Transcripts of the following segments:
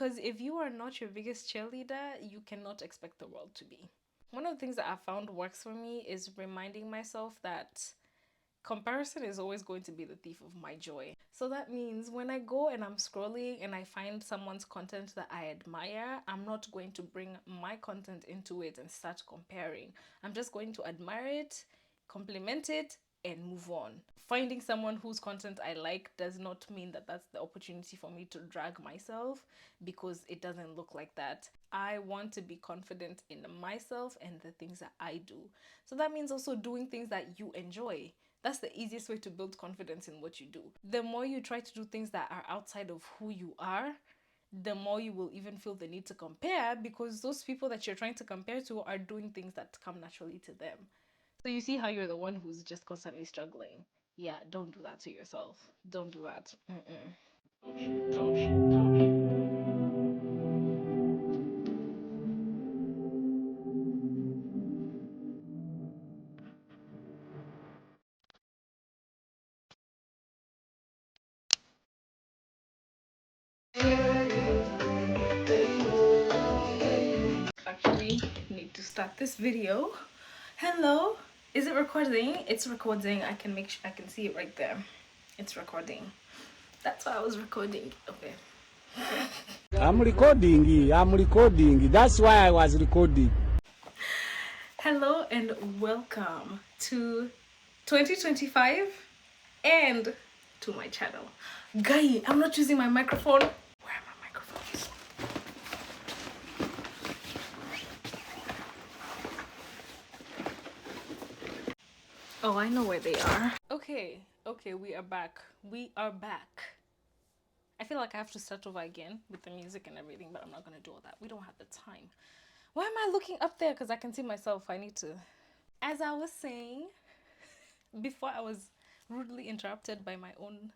Because if you are not your biggest cheerleader, you cannot expect the world to be. One of the things that I found works for me is reminding myself that comparison is always going to be the thief of my joy. So that means when I go and I'm scrolling and I find someone's content that I admire, I'm not going to bring my content into it and start comparing. I'm just going to admire it, compliment it, and move on. Finding someone whose content I like does not mean that that's the opportunity for me to drag myself, because it doesn't look like that. I want to be confident in myself and the things that I do. So that means also doing things that you enjoy. That's the easiest way to build confidence in what you do. The more you try to do things that are outside of who you are, the more you will even feel the need to compare, because those people that you're trying to compare to are doing things that come naturally to them. So you see how you're the one who's just constantly struggling. Yeah, don't do that to yourself. Don't do that. Actually, need to start this video. Hello, is it recording? It's recording. I can I can see it right there. It's recording. That's why I was recording. Okay. I'm recording. That's why I was recording. Hello and welcome to 2025 and to my channel. Guy, I'm not using my microphone. Where are my microphones? Oh, I know where they are. Okay, we are back. I feel like I have to start over again with the music and everything, but I'm not gonna do all that. We don't have the time. Why am I looking up there? Because I can see myself. I need to. As I was saying, before I was rudely interrupted by my own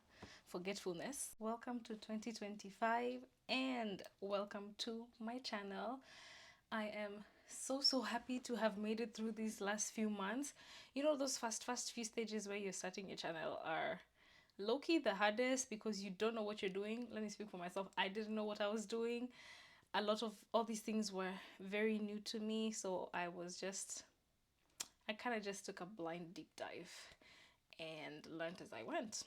forgetfulness. Welcome to 2025 and welcome to my channel. I am so happy to have made it through these last few months. You know, those first few stages where you're starting your channel are low-key the hardest, because you don't know what you're doing. Let me speak for myself. I didn't know what I was doing. A lot of all these things were very new to me, so I kind of just took a blind deep dive and learned as I went.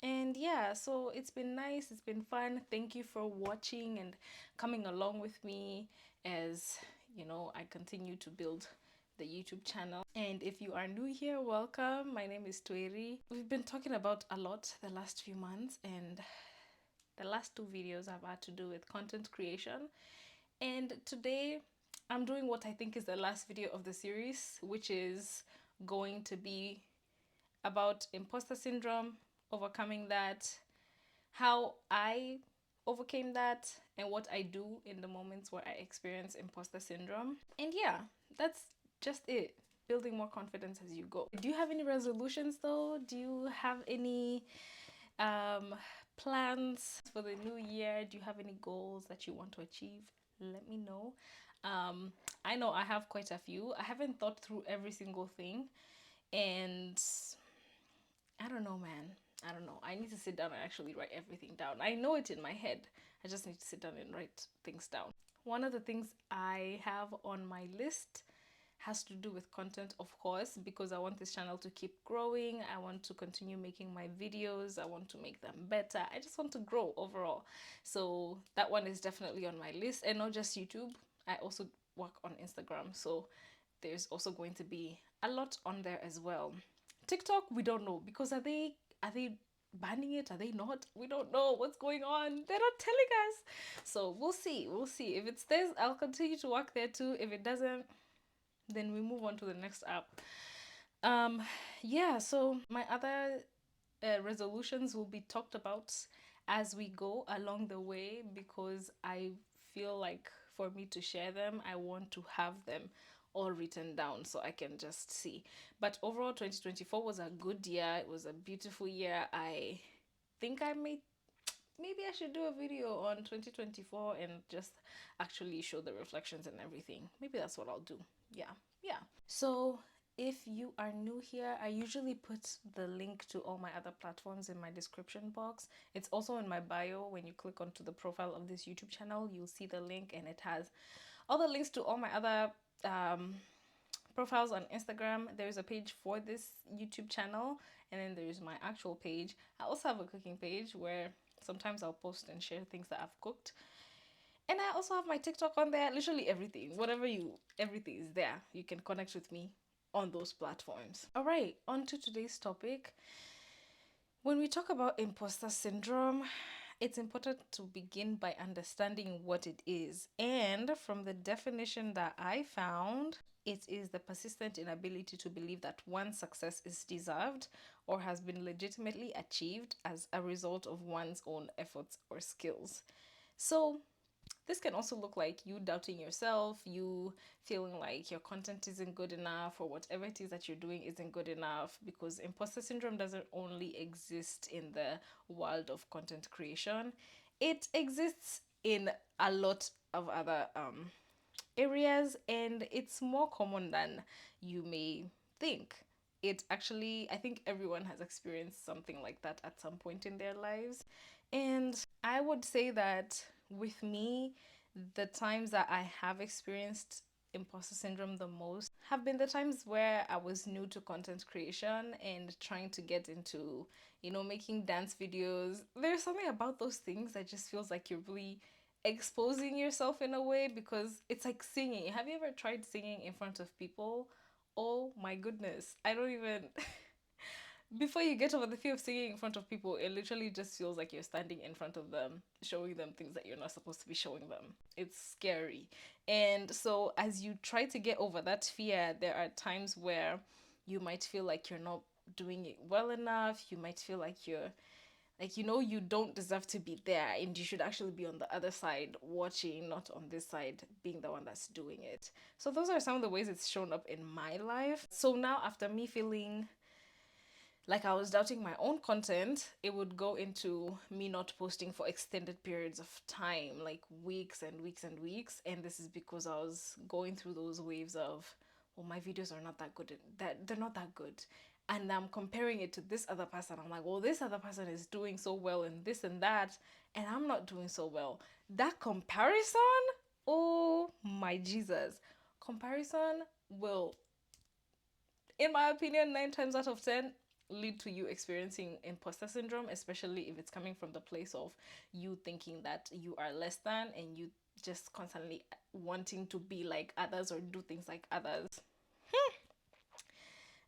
And yeah, so it's been nice, it's been fun. Thank you for watching and coming along with me as, you know, I continue to build the YouTube channel. And if you are new here, welcome. My name is Twîri. We've been talking about a lot the last few months, and the last two videos have had to do with content creation. And today I'm doing what I think is the last video of the series, which is going to be about imposter syndrome, overcoming that, how I overcame that, and what I do in the moments where I experience imposter syndrome. And yeah, that's just it. Building more confidence as you go. Do you have any resolutions though? Do you have any plans for the new year? Do you have any goals that you want to achieve? Let me know. I know I have quite a few. I haven't thought through every single thing, and I don't know, man. I don't know. I need to sit down and actually write everything down. I know it in my head. I just need to sit down and write things down. One of the things I have on my list has to do with content, of course, because I want this channel to keep growing. I want to continue making my videos. I want to make them better. I just want to grow overall. So that one is definitely on my list, and not just YouTube. I also work on Instagram. So there's also going to be a lot on there as well. TikTok, we don't know, because are they banning it? Are they not? We don't know what's going on. They're not telling us. So we'll see. If it stays, I'll continue to work there too. If it doesn't, then we move on to the next app. Yeah, so my other resolutions will be talked about as we go along the way, because I feel like for me to share them, I want to have them all written down so I can just see. But overall, 2024 was a good year. It was a beautiful year. I think maybe I should do a video on 2024 and just actually show the reflections and everything. Maybe that's what I'll do. Yeah. So If you are new here, I usually put the link to all my other platforms in my description box. It's also in my bio. When you click onto the profile of this YouTube channel, you'll see the link, and it has all the links to all my other profiles on Instagram. There's a page for this YouTube channel, and then there's my actual page. I also have a cooking page where sometimes I'll post and share things that I've cooked. And I also have my TikTok on there. Literally everything, everything is there. You can connect with me on those platforms. All right, on to today's topic. When we talk about imposter syndrome, it's important to begin by understanding what it is. And from the definition that I found, it is the persistent inability to believe that one's success is deserved or has been legitimately achieved as a result of one's own efforts or skills. So, this can also look like you doubting yourself, you feeling like your content isn't good enough, or whatever it is that you're doing isn't good enough, because imposter syndrome doesn't only exist in the world of content creation, it exists in a lot of other areas, and it's more common than you may think. It actually, I think everyone has experienced something like that at some point in their lives. And I would say that with me, the times that I have experienced imposter syndrome the most have been the times where I was new to content creation and trying to get into, making dance videos. There's something about those things that just feels like you're really exposing yourself in a way, because it's like singing. Have you ever tried singing in front of people? Oh my goodness. I don't even before you get over the fear of singing in front of people, it literally just feels like you're standing in front of them, showing them things that you're not supposed to be showing them. It's scary. And so, as you try to get over that fear, there are times where you might feel like you're not doing it well enough. You might feel like you don't deserve to be there, and you should actually be on the other side watching, not on this side being the one that's doing it. So, those are some of the ways it's shown up in my life. So, now after me feeling like I was doubting my own content, it would go into me not posting for extended periods of time, like weeks and weeks and weeks. And this is because I was going through those waves of, well, my videos are not that good, that they're not that good. And I'm comparing it to this other person. I'm like, well, this other person is doing so well in this and that, and I'm not doing so well. That comparison, oh my Jesus. Comparison will, in my opinion, 9 times out of 10, lead to you experiencing imposter syndrome, especially if it's coming from the place of you thinking that you are less than, and you just constantly wanting to be like others or do things like others.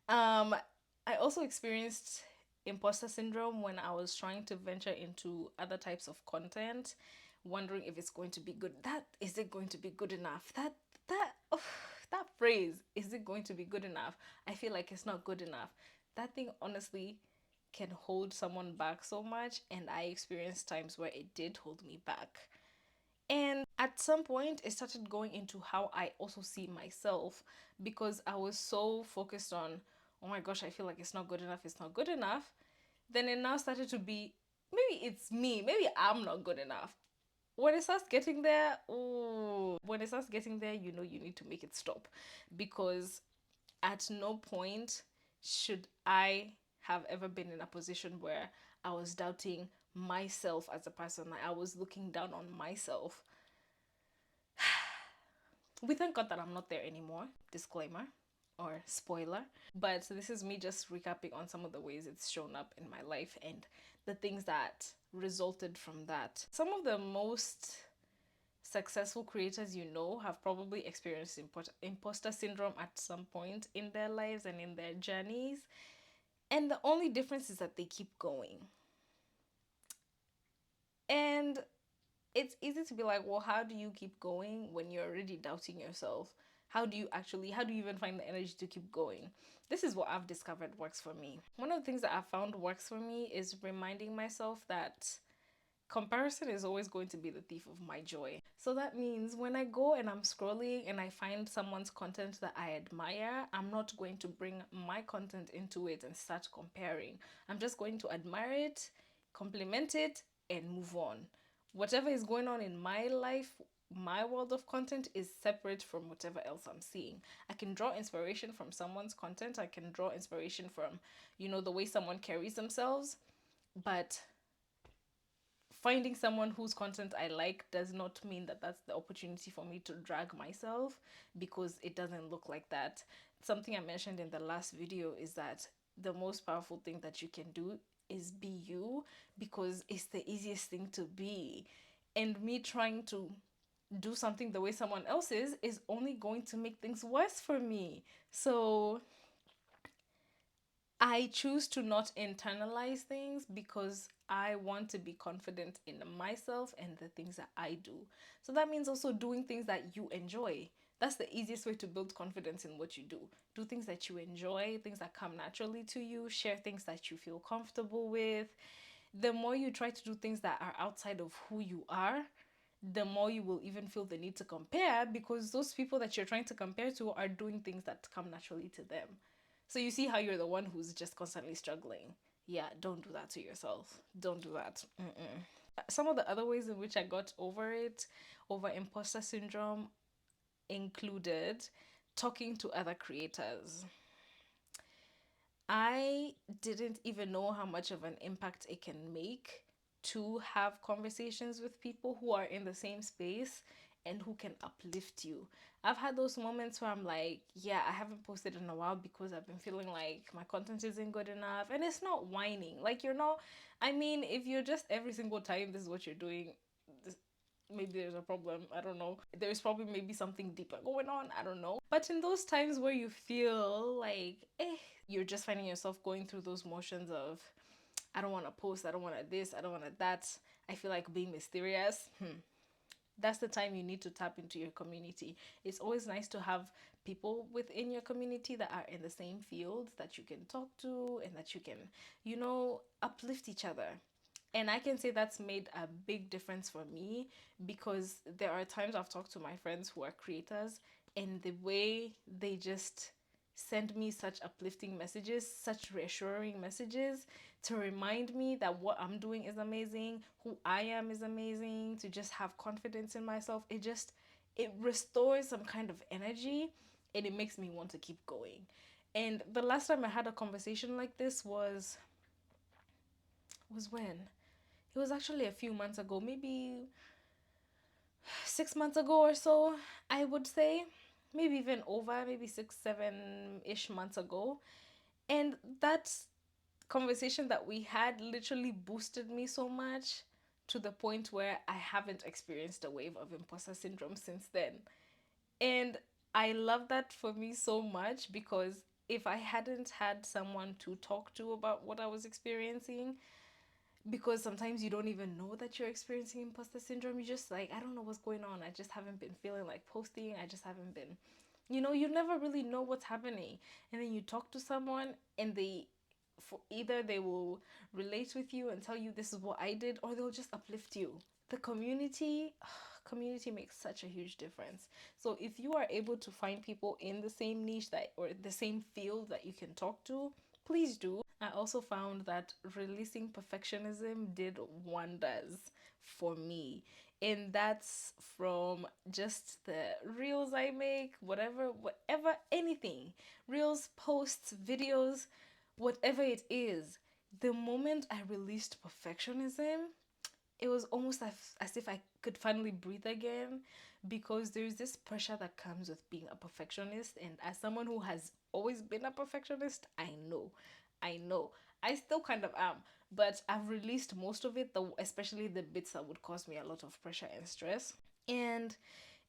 I also experienced imposter syndrome when I was trying to venture into other types of content, wondering if it's going to be good. That is it going to be good enough? That phrase, is it going to be good enough? I feel like it's not good enough. That thing honestly can hold someone back so much, and I experienced times where it did hold me back. And at some point, it started going into how I also see myself, because I was so focused on, oh my gosh, I feel like it's not good enough, it's not good enough. Then it now started to be, maybe it's me, maybe I'm not good enough. When it starts getting there, you know you need to make it stop, because at no point should I have ever been in a position where I was doubting myself as a person. Like I was looking down on myself. We thank God that I'm not there anymore. Disclaimer or spoiler. But this is me just recapping on some of the ways it's shown up in my life and the things that resulted from that. Some of the most successful creators have probably experienced imposter syndrome at some point in their lives and in their journeys. And the only difference is that they keep going. And it's easy to be like, well, how do you keep going when you're already doubting yourself? How do you even find the energy to keep going? This is what I've discovered works for me. One of the things that I've found works for me is reminding myself that comparison is always going to be the thief of my joy. So that means when I go and I'm scrolling and I find someone's content that I admire, I'm not going to bring my content into it and start comparing. I'm just going to admire it, compliment it, and move on. Whatever is going on in my life my world of content is separate from whatever else I'm seeing. I can draw inspiration from someone's content. I can draw inspiration from, the way someone carries themselves. But finding someone whose content I like does not mean that that's the opportunity for me to drag myself, because it doesn't look like that. Something I mentioned in the last video is that the most powerful thing that you can do is be you, because it's the easiest thing to be. And me trying to do something the way someone else is only going to make things worse for me. So I choose to not internalize things because I want to be confident in myself and the things that I do. So that means also doing things that you enjoy. That's the easiest way to build confidence in what you do. Do things that you enjoy, things that come naturally to you, share things that you feel comfortable with. The more you try to do things that are outside of who you are, the more you will even feel the need to compare, because those people that you're trying to compare to are doing things that come naturally to them. So you see how you're the one who's just constantly struggling. Yeah, don't do that to yourself. Don't do that. Some of the other ways in which I got over imposter syndrome, included talking to other creators. I didn't even know how much of an impact it can make to have conversations with people who are in the same space and who can uplift you. I've had those moments where I'm like, yeah, I haven't posted in a while because I've been feeling like my content isn't good enough. And it's not whining. Like, if you're just every single time this is what you're doing, maybe there's a problem. I don't know. There's probably maybe something deeper going on. I don't know. But in those times where you feel like, you're just finding yourself going through those motions of, I don't want to post, I don't want to this, I don't want to that, I feel like being mysterious. That's the time you need to tap into your community. It's always nice to have people within your community that are in the same field that you can talk to and that you can, uplift each other. And I can say that's made a big difference for me, because there are times I've talked to my friends who are creators, and the way they just send me such uplifting messages, such reassuring messages to remind me that what I'm doing is amazing, who I am is amazing, to just have confidence in myself. It restores some kind of energy, and it makes me want to keep going. And the last time I had a conversation like this was when? It was actually a few months ago, maybe 6 months ago or so, I would say. Maybe even over, maybe 6, 7-ish months ago. And that conversation that we had literally boosted me so much, to the point where I haven't experienced a wave of imposter syndrome since then. And I love that for me so much, because if I hadn't had someone to talk to about what I was experiencing, because sometimes you don't even know that you're experiencing imposter syndrome. You just like, I don't know what's going on. I just haven't been feeling like posting. I just haven't been, you never really know what's happening. And then you talk to someone, and either they will relate with you and tell you this is what I did, or they'll just uplift you. The community makes such a huge difference. So if you are able to find people in the same niche or the same field that you can talk to, please do. I also found that releasing perfectionism did wonders for me. And that's from just the reels I make, whatever, anything. Reels, posts, videos, whatever it is. The moment I released perfectionism, it was almost as if I could finally breathe again, because there's this pressure that comes with being a perfectionist. And as someone who has always been a perfectionist, I know. I still kind of am, but I've released most of it, especially the bits that would cause me a lot of pressure and stress. And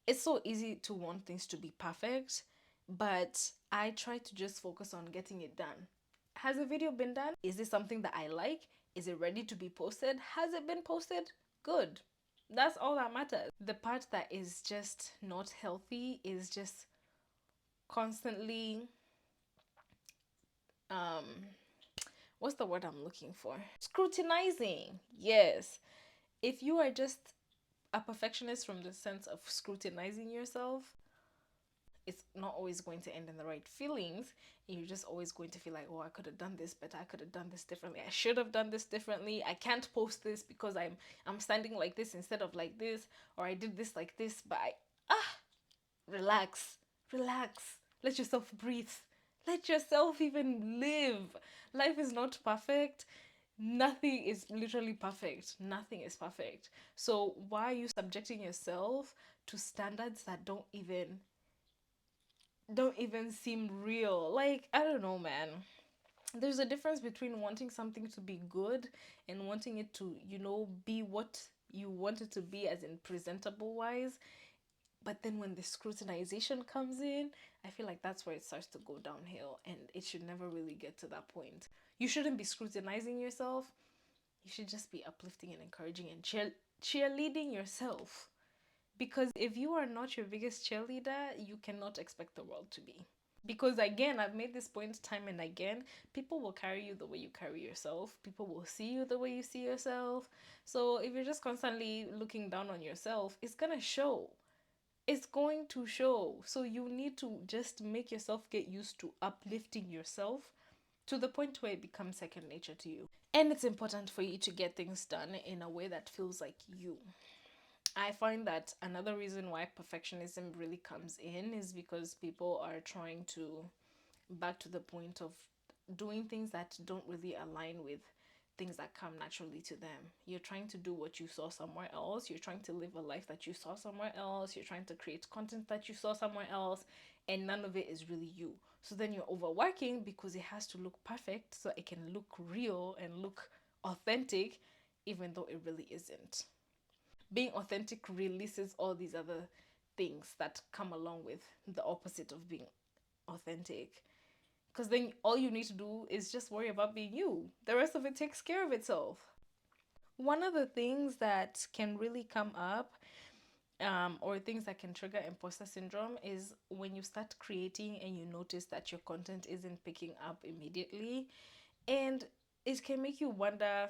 it's so easy to want things to be perfect, but I try to just focus on getting it done. Has a video been done? Is this something that I like? Is it ready to be posted? Has it been posted? Good. That's all that matters. The part that is just not healthy is just constantly what's the word I'm looking for? Scrutinizing. Yes. If you are just a perfectionist from the sense of scrutinizing yourself, it's not always going to end in the right feelings. You're just always going to feel like, oh, I could have done this better, I could have done this differently, I should have done this differently, I can't post this because I'm standing like this instead of like this, or I did this like this. But relax, relax, let yourself breathe, let yourself even live. Life is not perfect. Nothing is literally perfect. Nothing is perfect. So why are you subjecting yourself to standards that don't even seem real? Like, I don't know, man. There's a difference between wanting something to be good and wanting it to, be what you want it to be, as in presentable wise. But then when the scrutinization comes in, I feel like that's where it starts to go downhill, and it should never really get to that point. You shouldn't be scrutinizing yourself. You should just be uplifting and encouraging and cheerleading yourself. Because if you are not your biggest cheerleader, you cannot expect the world to be. Because again, I've made this point time and again, people will carry you the way you carry yourself. People will see you the way you see yourself. So if you're just constantly looking down on yourself, it's gonna show. It's going to show. So you need to just make yourself get used to uplifting yourself to the point where it becomes second nature to you. And it's important for you to get things done in a way that feels like you. I find that another reason why perfectionism really comes in is because people are trying to, back to the point of doing things that don't really align with things that come naturally to them. You're trying to do what you saw somewhere else. You're trying to live a life that you saw somewhere else. You're trying to create content that you saw somewhere else, and none of it is really you. So then you're overworking because it has to look perfect so it can look real and look authentic, even though it really isn't. Being authentic releases all these other things that come along with the opposite of being authentic. Because then all you need to do is just worry about being you. The rest of it takes care of itself. One of the things that can really come up, or things that can trigger imposter syndrome, is when you start creating and you notice that your content isn't picking up immediately. And it can make you wonder,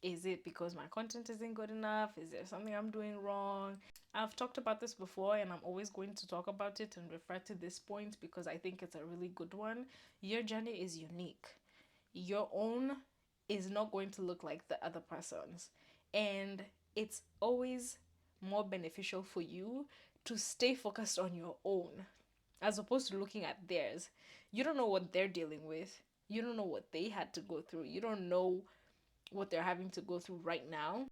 is it because my content isn't good enough? Is there something I'm doing wrong? I've talked about this before, and I'm always going to talk about it and refer to this point because I think it's a really good one. Your journey is unique. Your own is not going to look like the other person's. And it's always more beneficial for you to stay focused on your own as opposed to looking at theirs. You don't know what they're dealing with. You don't know what they had to go through. You don't know what they're having to go through right now.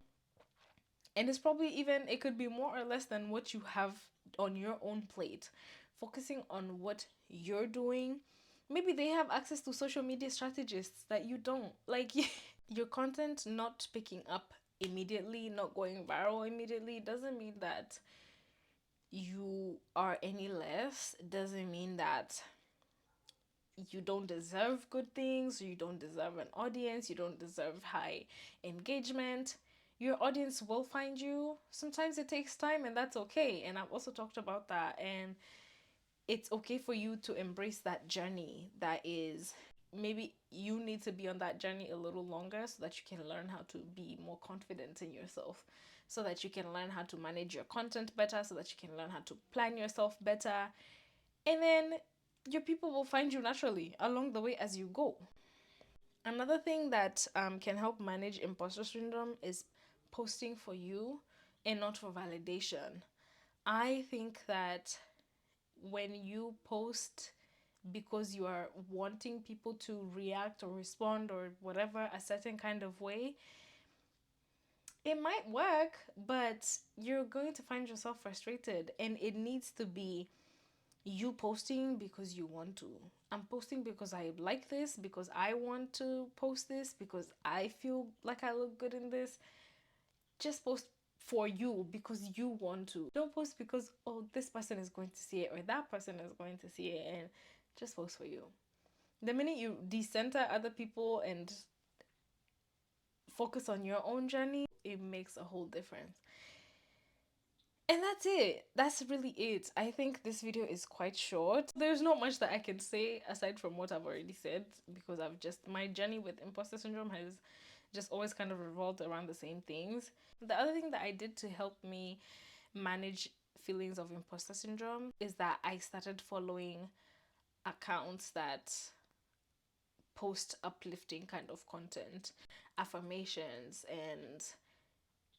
And it's probably even, it could be more or less than what you have on your own plate. Focusing on what you're doing. Maybe they have access to social media strategists that you don't. Like, your content not picking up immediately, not going viral immediately, doesn't mean that you are any less. It doesn't mean that you don't deserve good things, you don't deserve an audience, you don't deserve high engagement. Your audience will find you. Sometimes it takes time, and that's okay. And I've also talked about that. And it's okay for you to embrace that journey. That is, maybe you need to be on that journey a little longer so that you can learn how to be more confident in yourself, so that you can learn how to manage your content better, so that you can learn how to plan yourself better. And then your people will find you naturally along the way as you go. Another thing that can help manage imposter syndrome is posting for you and not for validation. I think that when you post because you are wanting people to react or respond or whatever a certain kind of way, it might work, but you're going to find yourself frustrated, and it needs to be you posting because you want to. I'm posting because I like this, because I want to post this, because I feel like I look good in this. Just post for you because you want to. Don't post because, oh, this person is going to see it or that person is going to see it, and just post for you. The minute you decenter other people and focus on your own journey, it makes a whole difference. And that's it. That's really it. I think this video is quite short. There's not much that I can say aside from what I've already said, because my journey with imposter syndrome has just always kind of revolved around the same things. The other thing that I did to help me manage feelings of imposter syndrome is that I started following accounts that post uplifting kind of content, affirmations, and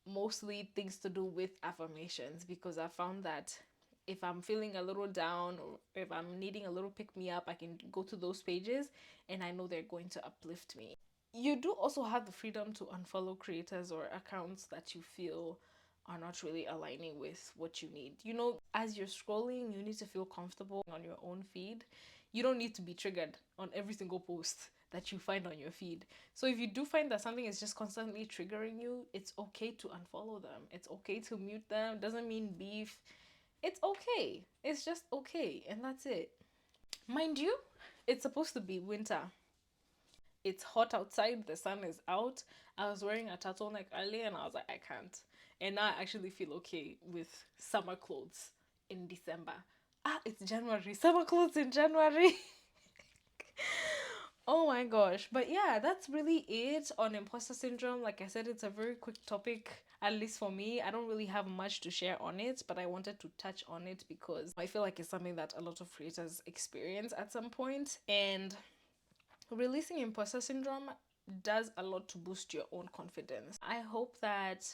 mostly things to do with affirmations, because I found that if I'm feeling a little down or if I'm needing a little pick me up, I can go to those pages and I know they're going to uplift me. You do also have the freedom to unfollow creators or accounts that you feel are not really aligning with what you need. You know, as you're scrolling, you need to feel comfortable on your own feed. You don't need to be triggered on every single post that you find on your feed. So if you do find that something is just constantly triggering you, it's okay to unfollow them. It's okay to mute them. Doesn't mean beef. It's okay. It's just okay, and that's it. Mind you, it's supposed to be winter. It's hot outside, the sun is out. I was wearing a turtleneck earlier and I was like, I can't. And now I actually feel okay with summer clothes in December. Ah, it's January. Summer clothes in January. Oh my gosh. But yeah, that's really it on imposter syndrome. Like I said, it's a very quick topic, at least for me. I don't really have much to share on it, but I wanted to touch on it because I feel like it's something that a lot of creators experience at some point. And releasing imposter syndrome does a lot to boost your own confidence. I hope that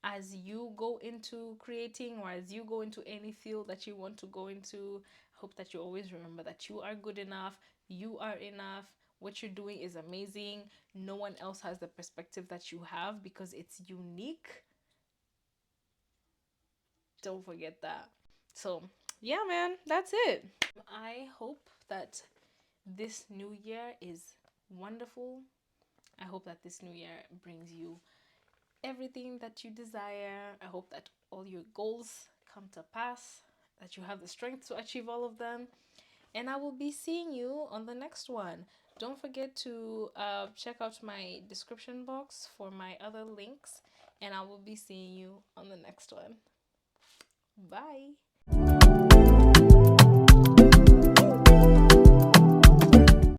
as you go into creating or as you go into any field that you want to go into, I hope that you always remember that you are good enough, you are enough. What you're doing is amazing. No one else has the perspective that you have because it's unique. Don't forget that. So, yeah, man, that's it. I hope that this new year is wonderful. I hope that this new year brings you everything that you desire. I hope that all your goals come to pass, that you have the strength to achieve all of them. And I will be seeing you on the next one. Don't forget to check out my description box for my other links. And I will be seeing you on the next one. Bye.